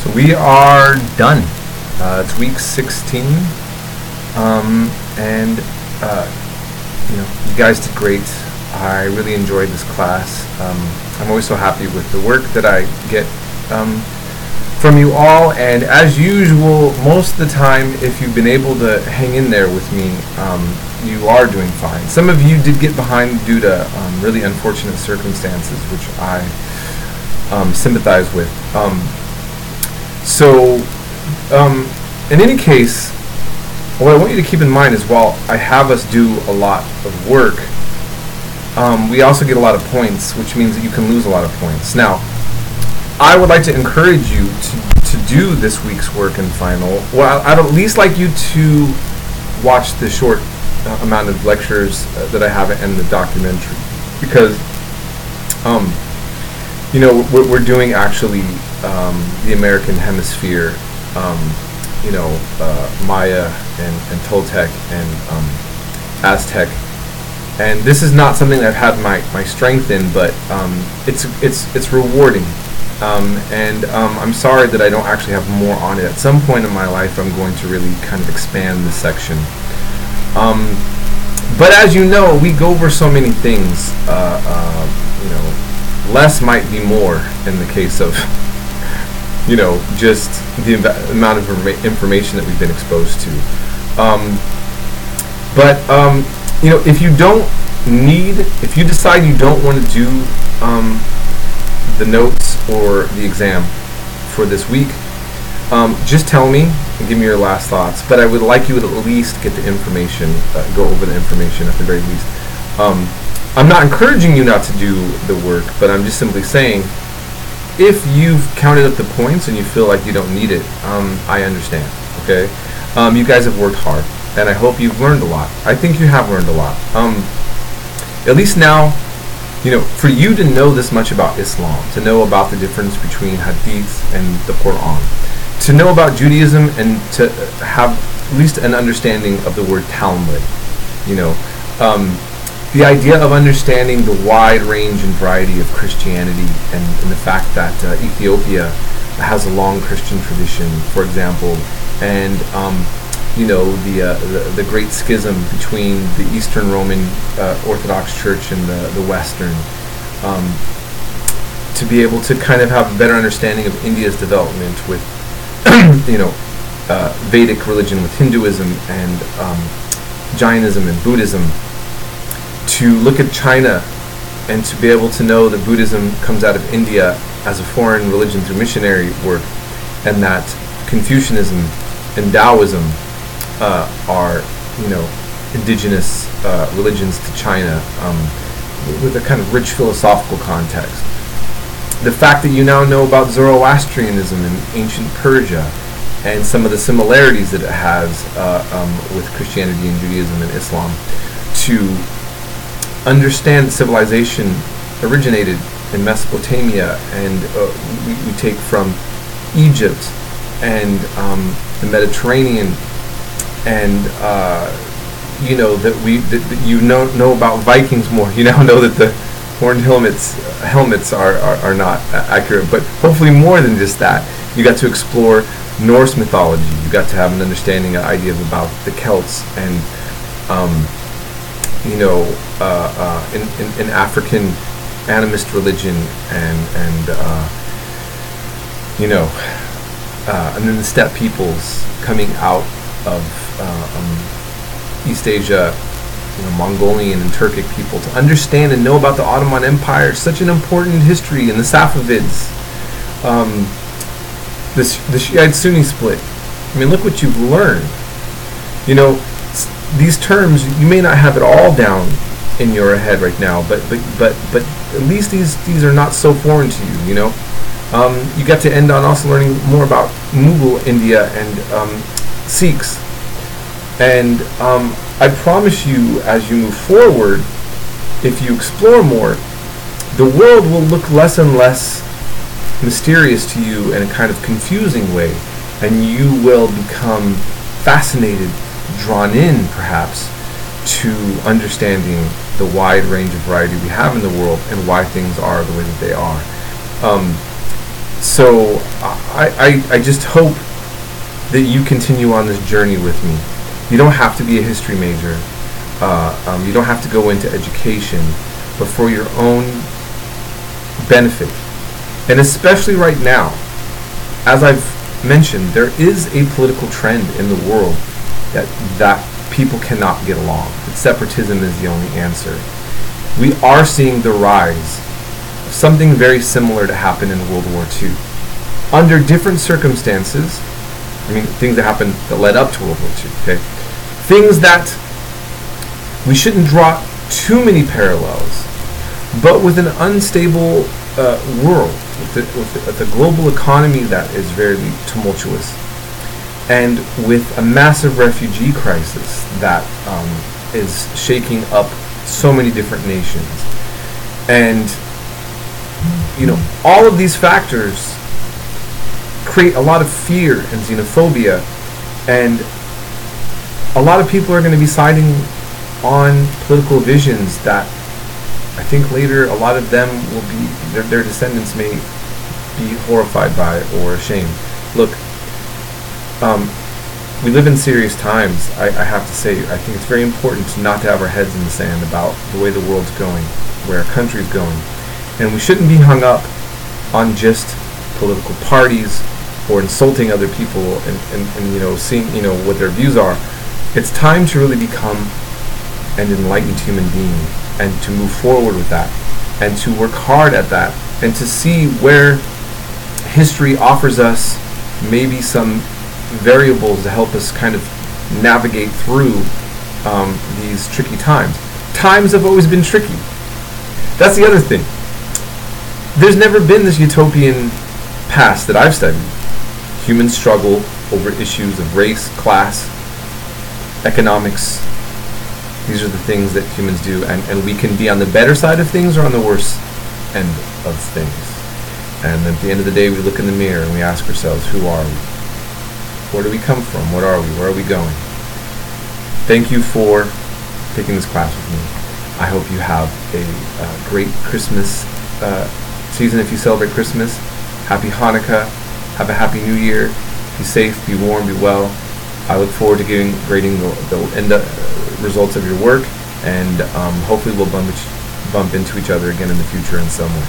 So we are done. It's week 16, and you guys did great. I really enjoyed this class. I'm always so happy with the work that I get from you all, and as usual, most of the time, if you've been able to hang in there with me, you are doing fine. Some of you did get behind due to really unfortunate circumstances, which I sympathize with. In any case, what I want you to keep in mind is while I have us do a lot of work, we also get a lot of points, which means that you can lose a lot of points. Now, I would like to encourage you to do this week's work and final. Well, I'd at least like you to watch the short amount of lectures that I have in the documentary, because we're doing actually the American Hemisphere, Maya and Toltec and Aztec, and this is not something that I've had my strength in, but it's rewarding, and I'm sorry that I don't actually have more on it. At some point in my life, I'm going to really kind of expand this section. But as you know, we go over so many things. Less might be more in the case of just the amount of information that we've been exposed to. If you decide you don't want to do the notes or the exam for this week, just tell me and give me your last thoughts. But I would like you to at least get the information, go over the information at the very least. I'm not encouraging you not to do the work, but I'm just simply saying, if you've counted up the points and you feel like you don't need it, I understand, okay? You guys have worked hard, and I hope you've learned a lot. I think you have learned a lot. At least now, for you to know this much about Islam, to know about the difference between Hadith and the Quran, to know about Judaism, and to have at least an understanding of the word Talmud, the idea of understanding the wide range and variety of Christianity, and the fact that Ethiopia has a long Christian tradition, for example, and the great schism between the Eastern Roman Orthodox Church and the Western, to be able to kind of have a better understanding of India's development with Vedic religion, with Hinduism and Jainism and Buddhism, to look at China and to be able to know that Buddhism comes out of India as a foreign religion through missionary work, and that Confucianism and Taoism are indigenous religions to China, with a kind of rich philosophical context. The fact that you now know about Zoroastrianism in ancient Persia and some of the similarities that it has with Christianity and Judaism and Islam, to understand that civilization originated in Mesopotamia, and we take from Egypt and the Mediterranean, and that you know about Vikings more. You now know that the horned helmets are not accurate, but hopefully more than just that. You got to explore Norse mythology. You got to have an understanding, an idea about the Celts, and in African animist religion, and then the steppe peoples coming out of East Asia, Mongolian and Turkic people, to understand and know about the Ottoman Empire, such an important history, and the Safavids, the Shiite-Sunni split. I mean, look what you've learned. These terms, you may not have it all down in your head right now, but at least these are not so foreign to you. You got to end on also learning more about Mughal India and Sikhs, and I promise you, as you move forward, if you explore more, the world will look less and less mysterious to you in a kind of confusing way, and you will become fascinated, drawn in perhaps, to understanding the wide range of variety we have in the world and why things are the way that they are. So I just hope that you continue on this journey with me. You don't have to be a history major. You don't have to go into education, but for your own benefit. And especially right now, as I've mentioned, there is a political trend in the world that people cannot get along. That separatism is the only answer. We are seeing the rise of something very similar to happen in World War II. Under different circumstances, I mean, things that happened that led up to World War II, okay? Things that we shouldn't draw too many parallels, but with an unstable world, with a global economy that is very tumultuous, and with a massive refugee crisis that is shaking up so many different nations. And, all of these factors create a lot of fear and xenophobia, and a lot of people are going to be siding on political visions that I think later a lot of them will be, their descendants may be horrified by or ashamed. Look, we live in serious times. I have to say, I think it's very important not to have our heads in the sand about the way the world's going, where our country's going. And we shouldn't be hung up on just political parties or insulting other people and seeing what their views are. It's time to really become an enlightened human being, and to move forward with that, and to work hard at that, and to see where history offers us maybe some variables to help us kind of navigate through these tricky times. Times have always been tricky. That's the other thing. There's never been this utopian past that I've studied. Humans struggle over issues of race, class, economics. These are the things that humans do, and we can be on the better side of things or on the worse end of things. And at the end of the day, we look in the mirror and we ask ourselves, who are we? Where do we come from? What are we? Where are we going? Thank you for taking this class with me. I hope you have a great Christmas season if you celebrate Christmas. Happy Hanukkah. Have a happy New Year. Be safe, be warm, be well. I look forward to grading the end results of your work, and hopefully we'll bump into each other again in the future in some way.